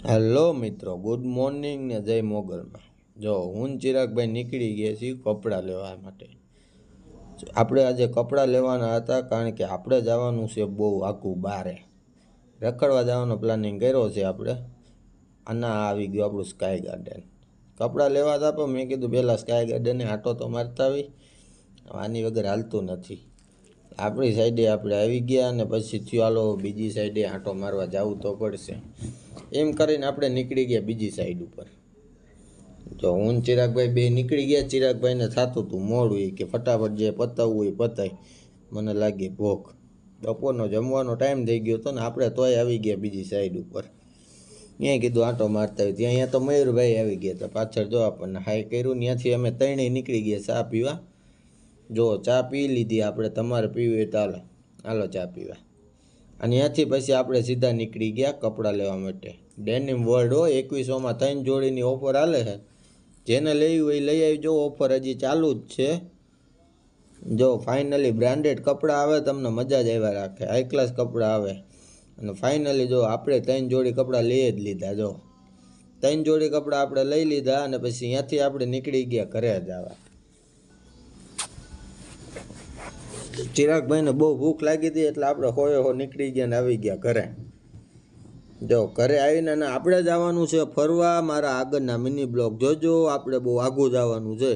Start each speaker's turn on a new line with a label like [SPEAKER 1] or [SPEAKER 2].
[SPEAKER 1] Hello મિત્રો, good morning ને જય મોગલમાં. જો હું ચિરાગભાઈ નીકળી ગયા છીએ કપડાં લેવા માટે. આપણે આજે કપડાં લેવાના હતા કારણ કે આપણે જવાનું છે બહુ આખું બારે રખડવા જવાનો પ્લાનિંગ કર્યો છે આપણે. આના આવી ગયું આપણું સ્કાય ગાર્ડન. કપડાં લેવા હતા પણ મેં કીધું પહેલાં સ્કાય ગાર્ડને આંટો તો મારતા આવી, આની વગર હાલતું નથી. આપણી સાઈડે આપણે આવી ગયા અને પછી થયું હાલો બીજી સાઈડે આંટો મારવા જવું તો પડશે. એમ કરીને આપણે નીકળી ગયા બીજી સાઈડ ઉપર. જો હું ચિરાગભાઈ બે નીકળી ગયા. ચિરાગભાઈને થતું હતું મોડું, એ કે ફટાફટ જે પતાવવું હોય પતાય, મને લાગી ભૂખ. બપોરનો જમવાનો ટાઈમ થઈ ગયો હતો ને આપણે તોય આવી ગયા બીજી સાઈડ ઉપર. ત્યાં કીધું આંટો મારતા હોય ત્યાં. અહીંયા તો મયુરભાઈ આવી ગયા હતા પાછળ. જો આપણને હાઈ કર્યું. ત્યાંથી અમે ત્રણેય નીકળી ગયા ચા પીવા. જો ચા પી લીધી આપણે. તમારે પીવી હોય તો હાલો ચા પીવા. અને ત્યાંથી પછી આપણે સીધા નીકળી ગયા કપડાં લેવા માટે. ડેનિમ વર્લ્ડ હો, 2100માં 3 જોડીની ઓફર હાલે છે. જેને લેવી હોય લઈ આવજો. ઓફર હજી ચાલુ જ છે. જો ફાઇનલી બ્રાન્ડેડ કપડાં આવે, તમને મજા જ આવ્યા રાખે. હાઈ ક્લાસ કપડાં આવે. અને ફાઇનલી જો આપણે 3 જોડી કપડાં લઈ જ લીધા. જો 3 જોડી કપડાં આપણે લઈ લીધા અને પછી ત્યાંથી આપણે નીકળી ગયા ઘરે જવા. ચિરાગભાઈને બહુ ભૂખ લાગી હતી એટલે આપણે હોયો નીકળી ગયા ને આવી ગયા ઘરે. જો ઘરે આવીને આપણે જવાનું છે ફરવા. મારા આગળના મિની બ્લોગ જોજો. આપણે બહુ આઘું જવાનું છે.